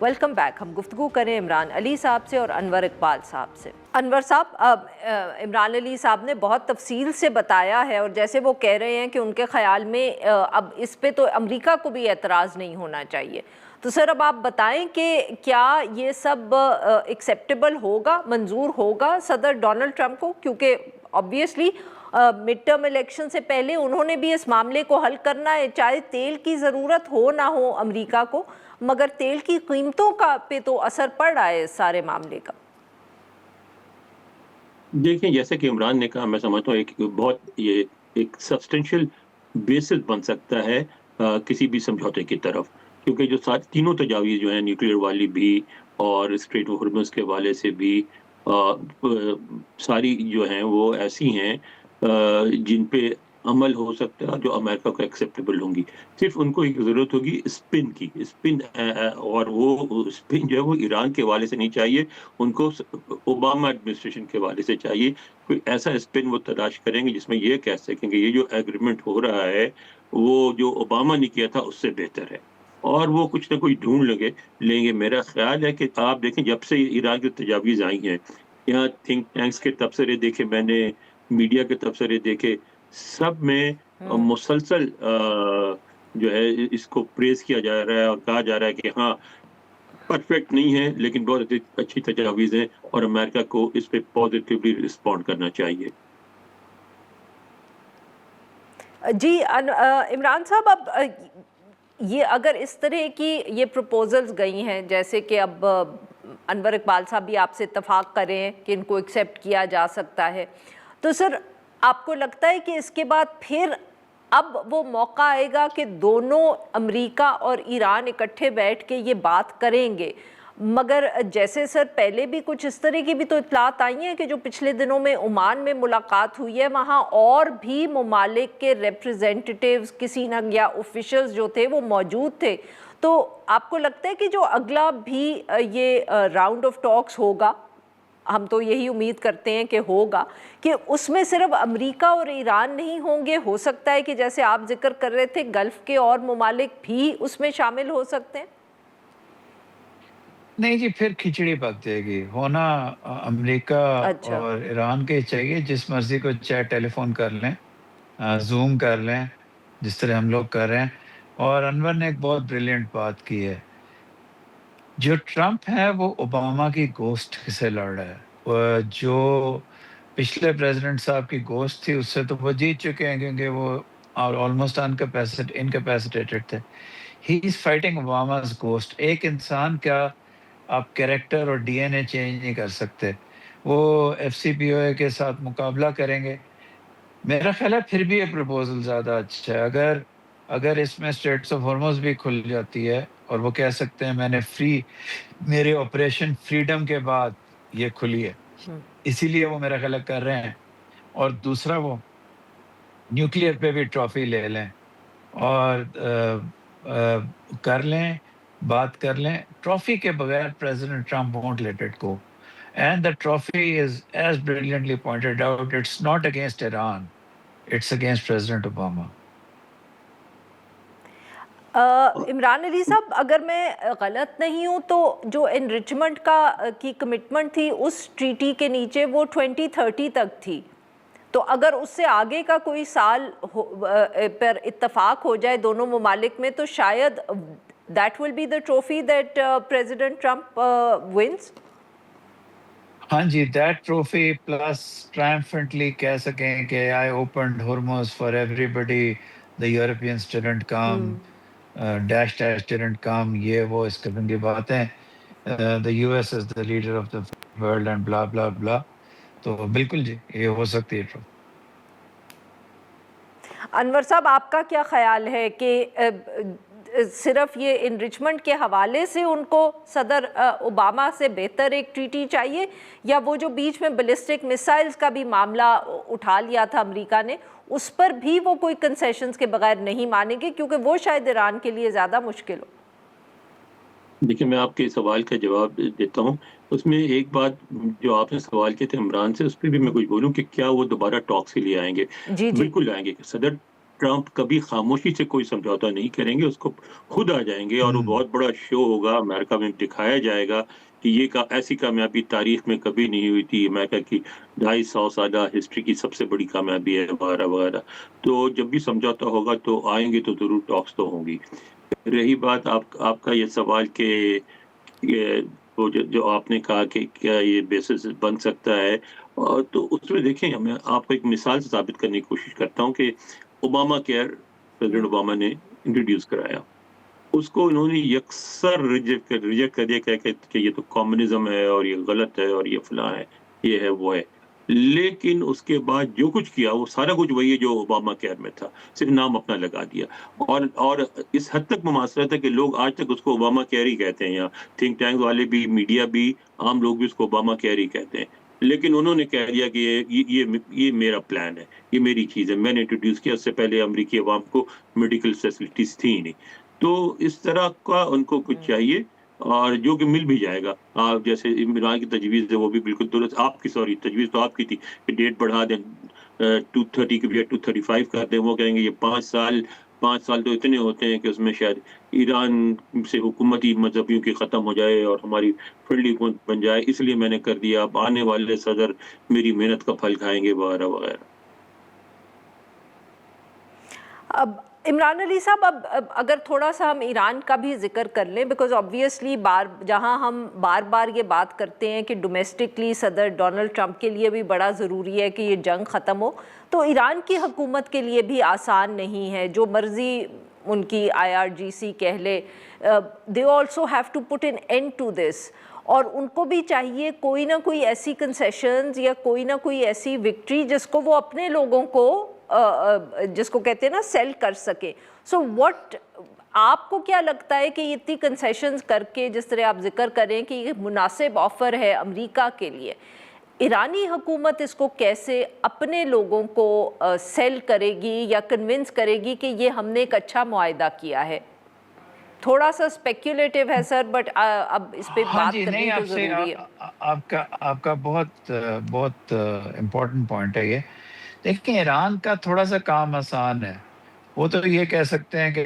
Welcome back. हम गुफ्तगू करें इमरान अली साहब से और अनवर इकबाल साहब से। अनवर साहब, इमरान अली साहब ने बहुत तफसील से बताया है और जैसे वो कह रहे हैं कि उनके ख़्याल में अब इस पे तो अमेरिका को भी एतराज़ नहीं होना चाहिए। तो सर अब आप बताएं कि क्या ये सब एक्सेप्टेबल होगा, मंजूर होगा सदर डोनाल्ड ट्रंप को, क्योंकि ऑब्वियसली मिड टर्म इलेक्शन से पहले उन्होंने भी इस मामले को हल करना है, चाहे तेल की ज़रूरत हो ना हो अमेरिका को, मगर तेल की कीमतों का पे तो असर पड़ रहा है इस सारे मामले का। देखिए, जैसे कि इमरान ने कहा, मैं समझता हूँ ये एक सब्सटेंशियल बेसिस बन सकता है किसी भी समझौते की तरफ, क्योंकि जो तीनों तजावीज़ जो हैं, न्यूक्लियर वाली भी और स्ट्रेट ऑफ होर्मुज़ के हवाले से भी, सारी जो हैं वो ऐसी हैं जिन पे अमल हो सकता है और जो अमेरिका को एक्सेप्टेबल होंगी। सिर्फ उनको एक ज़रूरत होगी स्पिन, और वो स्पिन जो है वो ईरान के हवाले से नहीं चाहिए, उनको ओबामा एडमिनिस्ट्रेशन के हवाले से चाहिए। कोई ऐसा स्पिन वो तलाश करेंगे जिसमें ये कह सकें कि ये जो एग्रीमेंट हो रहा है वो जो ओबामा ने किया था उससे बेहतर है, और वो कुछ ना कुछ ढूंढ लेंगे। मेरा ख्याल है कि आप देखें, जब से ईरान की तजावीज़ आई हैं, यहाँ थिंक टैंक्स के तबसरे देखे मैंने, मीडिया के तबसरे देखे, सब में मुसलसल जो है इसको प्रेज किया जा रहा है और कहा जा रहा है कि हाँ, परफेक्ट नहीं है लेकिन बहुत अच्छी तजावीज़ हैं और अमेरिका को इस पे पॉजिटिवली रिस्पॉन्ड करना चाहिए। जी इमरान साहब, अब ये अगर इस तरह की ये प्रपोजल्स गई हैं, जैसे कि अब अनवर इकबाल साहब भी आपसे इत्तफाक कर रहे हैं कि इनको एक्सेप्ट किया जा सकता है, तो सर आपको लगता है कि इसके बाद फिर अब वो मौका आएगा कि दोनों अमेरिका और ईरान इकट्ठे बैठ के ये बात करेंगे? मगर जैसे सर पहले भी कुछ इस तरह की भी तो इत्तलात आई हैं कि जो पिछले दिनों में ओमान में मुलाकात हुई है, वहाँ और भी ममालिक के रिप्रेजेंटेटिव्स, किसी न या ऑफिशियल्स जो थे वो मौजूद थे। तो आपको लगता है कि जो अगला भी ये राउंड ऑफ टॉक्स होगा, हम तो यही उम्मीद करते हैं कि होगा, कि उसमें सिर्फ अमेरिका और ईरान नहीं होंगे, हो सकता है कि जैसे आप जिक्र कर रहे थे गल्फ के और ममालिक भी उसमें शामिल हो सकते हैं? नहीं जी, फिर खिचड़ी पक जाएगी। होना अमेरिका अच्छा। और ईरान के चाहिए, जिस मर्जी को चाहे टेलीफोन कर लें, जूम कर लें, जिस तरह हम लोग कर रहे हैं। और अनवर ने एक बहुत ब्रिलियंट बात की है, जो ट्रम्प है वो ओबामा की गोस्ट से लड़ रहा है। जो पिछले प्रेसिडेंट साहब की गोस्ट थी उससे तो वो जीत चुके हैं, क्योंकि वो ऑलमोस्ट इनकैपेसिटेटेड थे। He is fighting Obama's ghost. एक इंसान क्या आप कैरेक्टर और डीएनए चेंज नहीं कर सकते। वो एफसीपीओए के साथ मुकाबला करेंगे। मेरा ख्याल है फिर भी ये प्रपोजल ज़्यादा अच्छा है। अगर इसमें स्ट्रेट्स ऑफ हॉर्मुज़ भी खुल जाती है और वो कह सकते हैं मेरे ऑपरेशन फ्रीडम के बाद ये खुली है, इसीलिए वो मेरा ख्याल है कर रहे हैं। और दूसरा, वो न्यूक्लियर पे भी ट्रॉफी ले लें और कर लें, बात कर लें। ट्रॉफी के बगैर president Trump won't let it go. And the trophy is, as brilliantly pointed out, it's not against Iran, it's against President Obama. Imran Ali साहब, अगर मैं गलत नहीं हूँ तो जो एनरिचमेंट की कमिटमेंट थी उस ट्रीटी के नीचे वो 2030 तक थी। तो अगर उससे आगे का कोई साल पर इत्तफाक हो जाए दोनों ममालिक में, तो शायद that will be the trophy that President Trump wins. हाँ जी, दैट ट्रॉफी प्लस ट्रायम्फेंटली कह सकें कि I opened Hormuz for everybody, the Europeans didn't come, dash didn't come, ये वो इस किस्म की बातें, the US is the leader of the world and blah blah blah. तो बिल्कुल जी, ये हो सकती है ट्रॉफी। अनवर साहब, आपका क्या ख्याल है कि सिर्फ ये इनरिचमेंट के हवाले से उनको सदर ओबामा से बेहतर एक ट्रीटी चाहिए, या वो जो बीच में बैलिस्टिक मिसाइल्स का भी मामला उठा लिया था अमेरिका ने, उस पर भी वो कोई कंसेशंस के बगैर नहीं मानेंगे, क्योंकि वो शायद ईरान के लिए ज़्यादा मुश्किल हो? देखिए, मैं आपके सवाल का जवाब देता हूँ। उसमें एक बात जो आपने सवाल किए थे इमरान से, उस पर भी मैं कुछ बोलूँ कि क्या वो दोबारा टॉक्स के लिए आएंगे? जी जी। बिल्कुल आएंगे। सदर ٹرمپ کبھی خاموشی سے کوئی سمجھوتا نہیں کریں گے، اس کو خود آ جائیں گے اور وہ بہت بڑا شو ہوگا، امریکہ میں دکھایا جائے گا کہ یہ ایسی کامیابی تاریخ میں کبھی نہیں ہوئی تھی، امریکہ کی 250 سالہ ہسٹری کی سب سے بڑی کامیابی ہے وغیرہ وغیرہ۔ تو جب بھی سمجھوتا ہوگا تو آئیں گے، تو ضرور ٹاکس تو ہوں گی۔ رہی بات آپ کا یہ سوال کہ وہ جو آپ نے کہا کہ کیا یہ بیسس بن سکتا ہے، تو اس میں دیکھیں، میں آپ کو ایک مثال سے ثابت کرنے کی کوشش کرتا ہوں کہ اوباما کیئر پریزیڈنٹ اوباما نے انٹروڈیوس کرایا، اس کو انہوں نے یکسر ریجیکٹ کر دیا کہ یہ تو کمیونزم ہے اور یہ غلط ہے اور یہ فلاں ہے، یہ ہے وہ ہے۔ لیکن اس کے بعد جو کچھ کیا وہ سارا کچھ وہی ہے جو اوباما کیئر میں تھا، صرف نام اپنا لگا دیا۔ اور اس حد تک مماثلت ہے کہ لوگ آج تک اس کو اوباما کیئر ہی کہتے ہیں، یا تھنک ٹینک والے بھی، میڈیا بھی، عام لوگ بھی اس کو اوباما کیئر ہی کہتے ہیں۔ لیکن انہوں نے کہہ دیا کہ یہ میرا پلان ہے، یہ میری چیز ہے، میں نے انٹروڈیوس کیا، اس سے پہلے امریکی عوام کو میڈیکل فیسلٹیز تھیں ہی نہیں۔ تو اس طرح کا ان کو کچھ چاہیے، اور جو کہ مل بھی جائے گا۔ آپ جیسے عمران کی تجویز ہے وہ بھی بالکل درست، آپ کی تجویز تو آپ کی تھی کہ ڈیٹ بڑھا دیں 230 کی بجائے 235 کر دیں، وہ کہیں گے یہ 5 سال تو اتنے ہوتے ہیں کہ اس میں شاید ایران سے حکومتی مذہبیوں کی ختم ہو جائے اور ہماری فرینڈلی حکومت بن جائے، اس لیے میں نے کر دیا، اب آنے والے صدر میری محنت کا پھل کھائیں گے وغیرہ وغیرہ۔ اب عمران علی صاحب، اب اگر تھوڑا سا ہم ایران کا بھی ذکر کر لیں، بیکاز آبویسلی جہاں ہم بار بار یہ بات کرتے ہیں کہ ڈومیسٹکلی صدر ڈونلڈ ٹرمپ کے لیے بھی بڑا ضروری ہے کہ یہ جنگ ختم ہو، تو ایران کی حکومت کے لیے بھی آسان نہیں ہے، جو مرضی ان کی IRGC کہہ لے، they also have to put an end to this, اور ان کو بھی چاہیے کوئی نہ کوئی ایسی کنسیشنز یا کوئی نہ کوئی ایسی وکٹری جس کو وہ اپنے لوگوں کو جس کو کہتے ہیں نا سیل کر سکے۔ سو واٹ آپ کو کیا لگتا ہے کہ یہ اتنی کنسیشنز کر کے، جس طرح آپ ذکر کریں کہ یہ مناسب آفر ہے امریکہ کے لیے، ایرانی حکومت اس کو کیسے اپنے لوگوں کو سیل کرے گی یا کنونس کرے گی کہ یہ ہم نے ایک اچھا معاہدہ کیا ہے؟ تھوڑا سا اسپیکولیٹو ہے سر، بٹ اب اس پہ بات کرنی تو ضروری ہے۔ آپ کا بہت امپورٹنٹ پوائنٹ ہے یہ۔ دیکھیں، ایران کا تھوڑا سا کام آسان ہے، وہ تو یہ کہہ سکتے ہیں کہ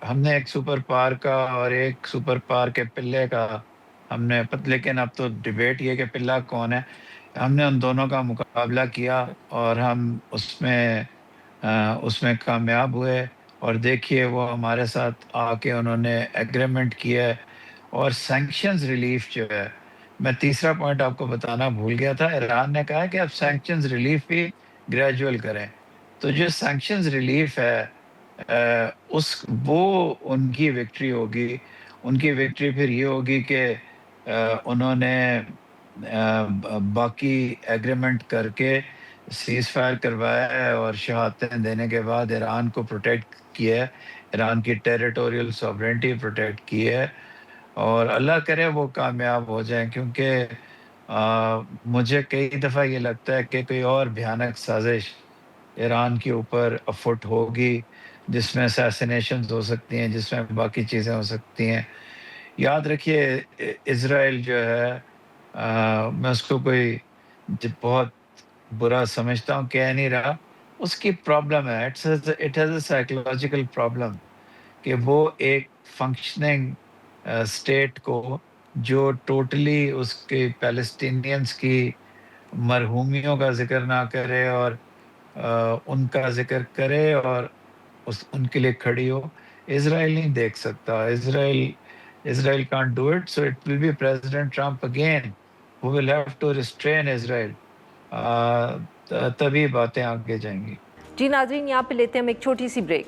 ہم نے ایک سپر پاور کا اور ایک سپر پاور کے پلے کا ہم نے، لیکن اب تو ڈیبیٹ یہ کہ پلہ کون ہے، ہم نے ان دونوں کا مقابلہ کیا اور ہم اس میں کامیاب ہوئے، اور دیکھیے وہ ہمارے ساتھ آ کے انہوں نے ایگریمنٹ کیا ہے۔ اور سینکشنز ریلیف جو ہے، میں تیسرا پوائنٹ آپ کو بتانا بھول گیا تھا، ایران نے کہا ہے کہ اب سینکشنز ریلیف بھی گریجول کریں، تو جو سینکشنز ریلیف ہے وہ ان کی وکٹری ہوگی۔ ان کی وکٹری پھر یہ ہوگی کہ انہوں نے باقی ایگریمنٹ کر کے سیز فائر کروایا ہے اور شہادتیں دینے کے بعد ایران کو پروٹیکٹ کیا ہے، ایران کی ٹیریٹوریل سوورنٹی پروٹیکٹ کی ہے، اور اللہ کرے وہ کامیاب ہو جائیں، کیونکہ مجھے کئی دفعہ یہ لگتا ہے کہ کوئی اور بھیانک سازش ایران کے اوپر افٹ ہوگی، جس میں اسیسینیشنز ہو سکتی ہیں، جس میں باقی چیزیں ہو سکتی ہیں۔ یاد رکھیے، اسرائیل جو ہے، میں اس کو کوئی بہت برا سمجھتا ہوں، کہہ نہیں رہا، اس کی پرابلم ہے، it has a psychological problem, کہ وہ ایک فنکشننگ اسٹیٹ کو جو ٹوٹلی اس کے پیلسٹینینز کی مرحومیوں کا ذکر نہ کرے اور ان کا ذکر کرے اور ان کے لیے کھڑی ہو، اسرائیل نہیں دیکھ سکتا۔ اسرائیل can't do it, so it will be President Trump again who will have to restrain Israel. تبھی باتیں آگے جائیں گی۔ جی ناظرین، یہاں پہ لیتے ہیں ہم ایک چھوٹی سی بریک۔